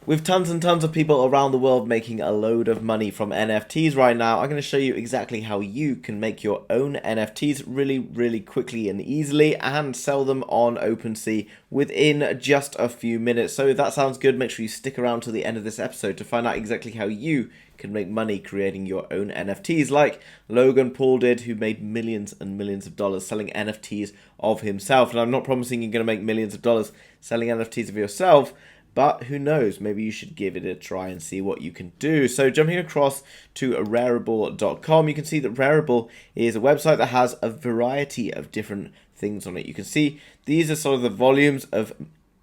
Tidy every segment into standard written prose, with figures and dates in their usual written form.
With tons and tons of people around the world making a load of money from NFTs right now, I'm going to show you exactly how you can make your own NFTs really quickly and easily and sell them on OpenSea within just a few minutes. So if that sounds good, make sure you stick around to the end of this episode to find out exactly how you can make money creating your own NFTs like Logan Paul did, who made millions and millions of dollars selling NFTs of himself. And I'm not promising you're going to make millions of dollars selling NFTs of yourself, but who knows, maybe you should give it a try and see what you can do. So jumping across to rarible.com, you can see that Rarible is a website that has a variety of different things on it. You can see these are sort of the volumes of,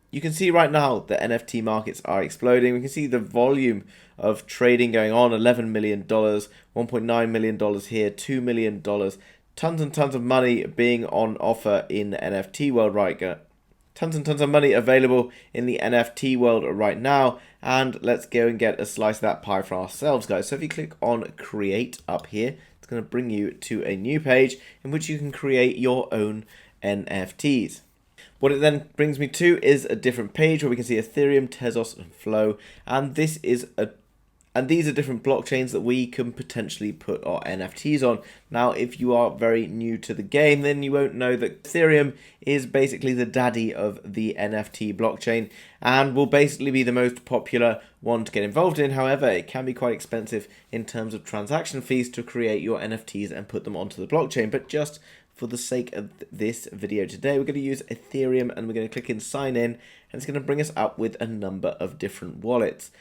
you can see right now the NFT markets are exploding. We can see the volume of trading going on, $11 million, $1.9 million here, $2 million, tons and tons of money being on offer in the NFT world right now. Tons and tons of money available in the NFT world right now, and let's go and get a slice of that pie for ourselves, guys. So if you click on create up here, it's going to bring you to a new page in which you can create your own NFTs. What it then brings me to is a different page where we can see Ethereum, Tezos, and Flow, and these are different blockchains that we can potentially put our NFTs on. Now, if you are very new to the game, then you won't know that Ethereum is basically the daddy of the NFT blockchain and will basically be the most popular one to get involved in. However, it can be quite expensive in terms of transaction fees to create your NFTs and put them onto the blockchain. But just for the sake of this video today, we're going to use Ethereum and we're going to click in sign in, and it's going to bring us up with a number of different wallets.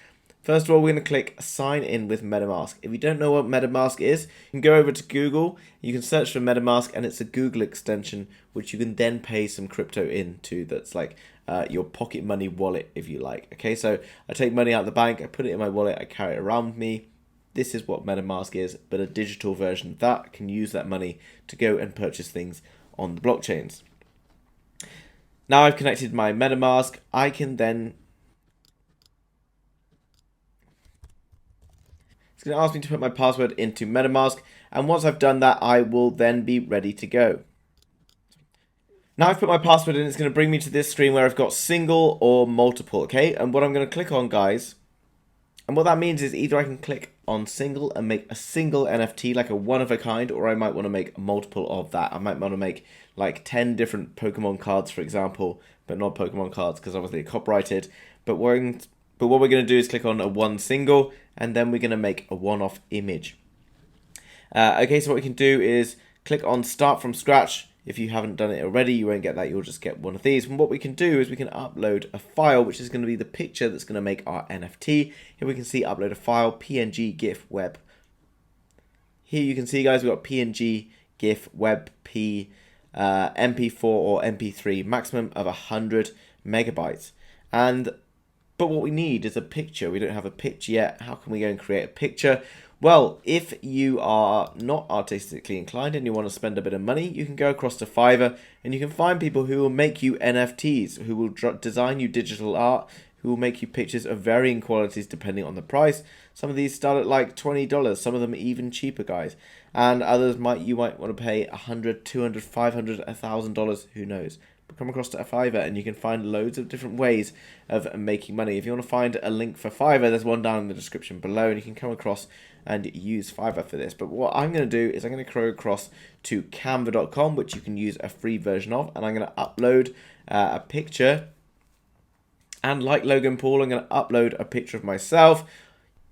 First of all, we're going to click sign in with MetaMask. If you don't know what MetaMask is, you can go over to Google, you can search for MetaMask, and it's a Google extension which you can then pay some crypto into. That's like your pocket money wallet, if you like. Okay, so I take money out of the bank, I put it in my wallet, I carry it around with me. This is what MetaMask is, but a digital version of that can use that money to go and purchase things on the blockchains. Now I've connected my MetaMask, I can then, it's going to ask me to put my password into MetaMask, and once I've done that, I will then be ready to go. Now I've put my password in, it's going to bring me to this screen where I've got single or multiple, okay? And what I'm going to click on, guys, and what that means is either I can click on single and make a single NFT, like a one of a kind, or I might want to make multiple of that. I might want to make like 10 different Pokemon cards, for example, but not Pokemon cards because obviously they're copyrighted. But what we're going to do is click on a one single, and then we're going to make a one-off image. Okay, so what we can do is click on start from scratch. If you haven't done it already, you won't get that. You'll just get one of these. And what we can do is we can upload a file, which is going to be the picture that's going to make our NFT. Here we can see upload a file, PNG, GIF, web. Here you can see, guys, we've got PNG, GIF, web, MP4 or MP3, maximum of 100 megabytes. But what we need is a picture. We don't have a picture yet. How can we go and create a picture? Well, if you are not artistically inclined and you want to spend a bit of money, you can go across to Fiverr and you can find people who will make you NFTs, who will design you digital art, who will make you pictures of varying qualities depending on the price. Some of these start at like $20, some of them even cheaper, guys. And others you might want to pay $100, $200, $500, $1,000, who knows. But come across to a Fiverr and you can find loads of different ways of making money. If you want to find a link for Fiverr, there's one down in the description below, and you can come across and use Fiverr for this. But what I'm going to do is I'm going to go across to canva.com, which you can use a free version of, and I'm going to upload a picture. And like Logan Paul, I'm going to upload a picture of myself.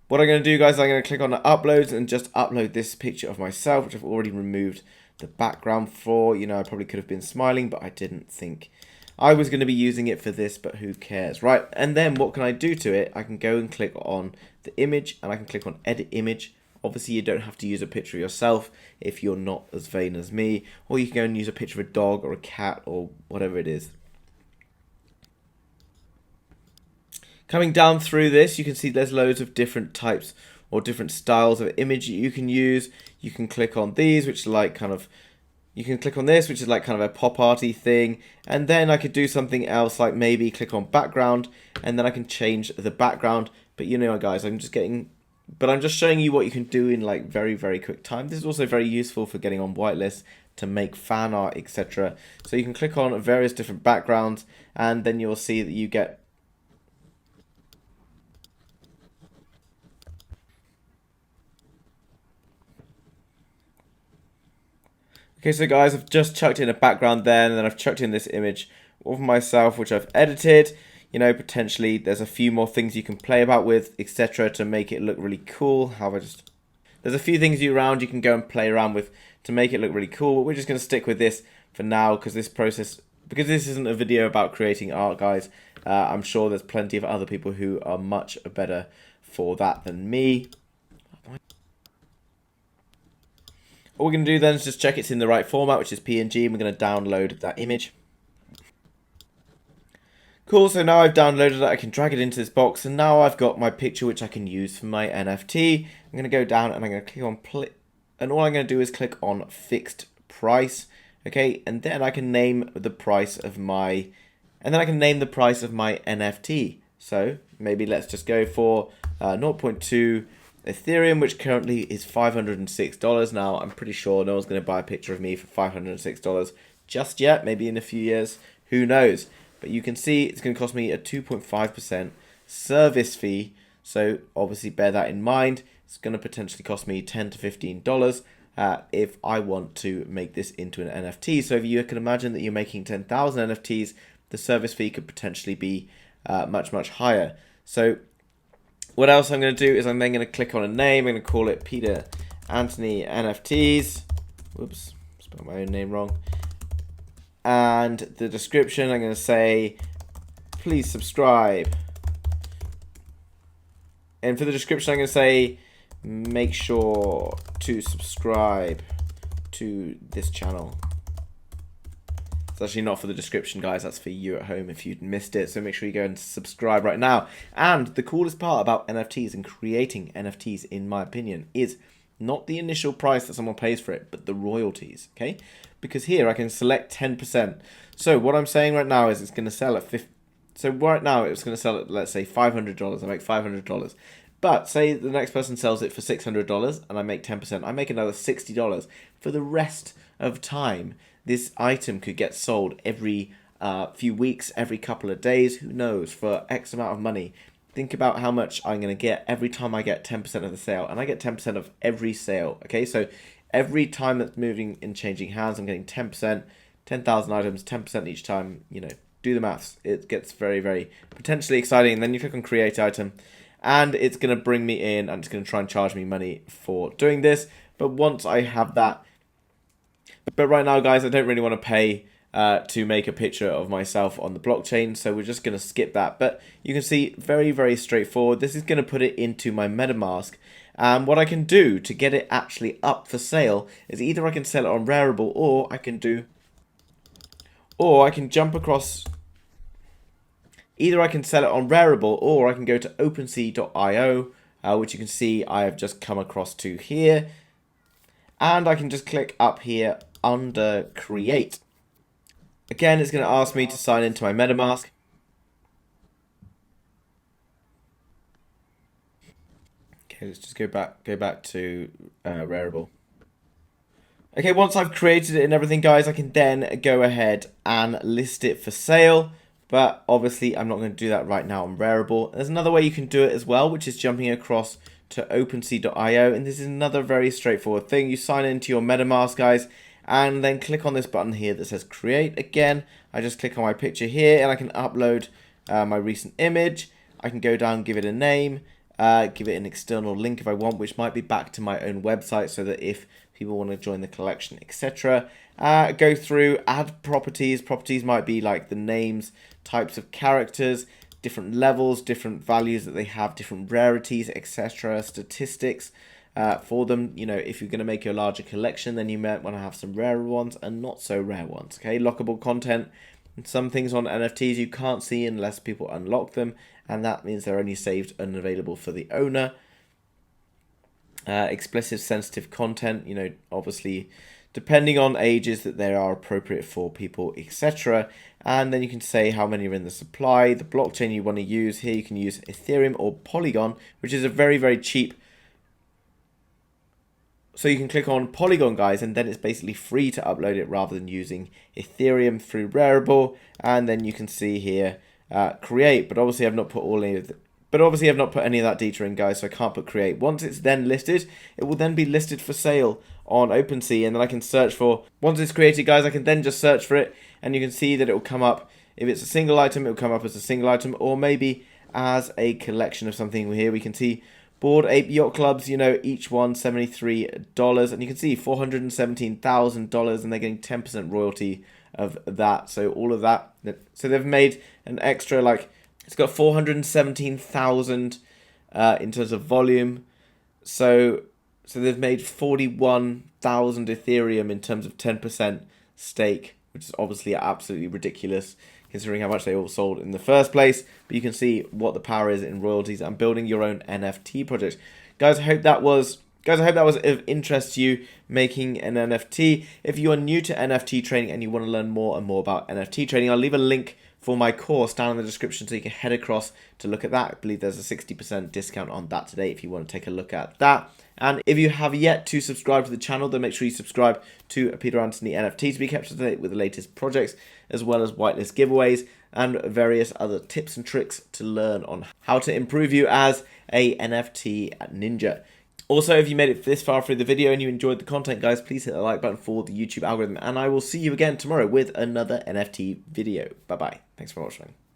What I'm going to do, guys, I'm going to click on the uploads and just upload this picture of myself, which I've already removed the background for. You know, I probably could have been smiling, but I didn't think I was going to be using it for this, but who cares, right? And then what can I do to it? I can go and click on the image, and I can click on edit image. Obviously, you don't have to use a picture of yourself if you're not as vain as me, or you can go and use a picture of a dog or a cat or whatever it is. Coming down through this, you can see there's loads of different types or different styles of image you can use. You can click on these, which are like kind of, you can click on this, which is like kind of a pop arty thing. And then I could do something else, like maybe click on background, and then I can change the background. But you know, guys, I'm just showing you what you can do in like very quick time. This is also very useful for getting on whitelists to make fan art, etc. So you can click on various different backgrounds, and then you'll see that you get Okay, so guys, I've just chucked in a background there, and then I've chucked in this image of myself, which I've edited. You know, potentially there's a few more things you can play about with, etc., to make it look really cool. There's a few things around you can go and play around with to make it look really cool, but we're just going to stick with this for now because because this isn't a video about creating art, guys. I'm sure there's plenty of other people who are much better for that than me. All we're going to do then is just check it's in the right format, which is PNG, and we're going to download that image. Cool, so now I've downloaded it, I can drag it into this box, and now I've got my picture which I can use for my NFT. I'm going to go down and I'm going to click on and all I'm going to do is click on fixed price, okay, and then I can name the price of my NFT. So maybe let's just go for 0.2 Ethereum, which currently is $506. Now, I'm pretty sure no one's going to buy a picture of me for $506 just yet. Maybe in a few years, who knows? But you can see it's going to cost me a 2.5% service fee. So obviously bear that in mind. It's going to potentially cost me $10 to $15 if I want to make this into an NFT. So if you can imagine that you're making 10,000 NFTs, the service fee could potentially be much, much higher. So what else I'm going to do is I'm then going to click on a name. I'm going to call it Peter Anthony NFTs. Whoops, spelled my own name wrong. And the description, I'm going to say, please subscribe. And for the description, I'm going to say, make sure to subscribe to this channel. It's actually not for the description, guys. That's for you at home if you'd missed it. So make sure you go and subscribe right now. And the coolest part about NFTs and creating NFTs, in my opinion, is not the initial price that someone pays for it, but the royalties, okay? Because here I can select 10%. So what I'm saying right now is it's going to sell at 50. So right now it's going to sell at, let's say, $500. I make $500. But say the next person sells it for $600 and I make 10%. I make another $60. For the rest of time, this item could get sold every few weeks, every couple of days, who knows, for X amount of money. Think about how much I'm going to get every time I get 10% of the sale. And I get 10% of every sale, okay? So every time that's moving and changing hands, I'm getting 10%, 10,000 items, 10% each time. You know, do the maths. It gets very, very potentially exciting. And then you click on create item and it's going to bring me in and it's going to try and charge me money for doing this. But once I have that, but right now, guys, I don't really want to pay to make a picture of myself on the blockchain, so we're just going to skip that. But you can see, very, very straightforward. This is going to put it into my MetaMask. And what I can do to get it actually up for sale is either I can sell it on Rarible, or I can jump across. Either I can sell it on Rarible, or I can go to opensea.io, which you can see I have just come across to here. And I can just click up here under create. Again, it's going to ask me to sign into my MetaMask. Okay, let's just go back to Rarible. Okay, once I've created it and everything, guys, I can then go ahead and list it for sale. But obviously, I'm not going to do that right now on Rarible. There's another way you can do it as well, which is jumping across to opensea.io. And this is another very straightforward thing. You sign into your MetaMask, guys, and then click on this button here that says create. Again, I just click on my picture here and I can upload my recent image. I can go down, give it a name, give it an external link if I want, which might be back to my own website so that if people want to join the collection, etc. Go through, add properties. Properties might be like the names, types of characters, different levels, different values that they have, different rarities, etc. Statistics. For them, you know, if you're going to make a larger collection, then you might want to have some rarer ones and not so rare ones, okay? Lockable content. And some things on NFTs you can't see unless people unlock them, and that means they're only saved and available for the owner. Explicit sensitive content, you know, obviously depending on ages that they are appropriate for people, etc. And then you can say how many are in the supply, the blockchain you want to use. Here you can use Ethereum or Polygon, which is a very, very cheap. So you can click on Polygon, guys, and then it's basically free to upload it rather than using Ethereum through Rarible. And then you can see here, create. But obviously I've not put all in. But But obviously I've not put any of that data in, guys, so I can't put create. Once it's then listed, it will then be listed for sale on OpenSea, and then I can search for, once it's created, guys, I can then just search for it, and you can see that it will come up. If it's a single item, it will come up as a single item, or maybe as a collection of something. Here we can see Bored Ape Yacht Clubs, you know, each one $73, and you can see $417,000, and they're getting 10% royalty of that. So all of that, so they've made an extra, like, it's got 417,000 in terms of volume. So they've made 41,000 Ethereum in terms of 10% stake, which is obviously absolutely ridiculous considering how much they all sold in the first place. But you can see what the power is in royalties and building your own NFT project. Guys, I hope that was of interest to you, making an NFT. If you are new to NFT trading and you want to learn more and more about NFT trading, I'll leave a link for my course down in the description so you can head across to look at that. I believe there's a 60% discount on that today if you want to take a look at that. And if you have yet to subscribe to the channel, then make sure you subscribe to Peter Anthony NFT to be kept up to date with the latest projects, as well as whitelist giveaways and various other tips and tricks to learn on how to improve you as a NFT ninja. Also, if you made it this far through the video and you enjoyed the content, guys, please hit the like button for the YouTube algorithm, and I will see you again tomorrow with another NFT video. Bye-bye. Thanks for watching.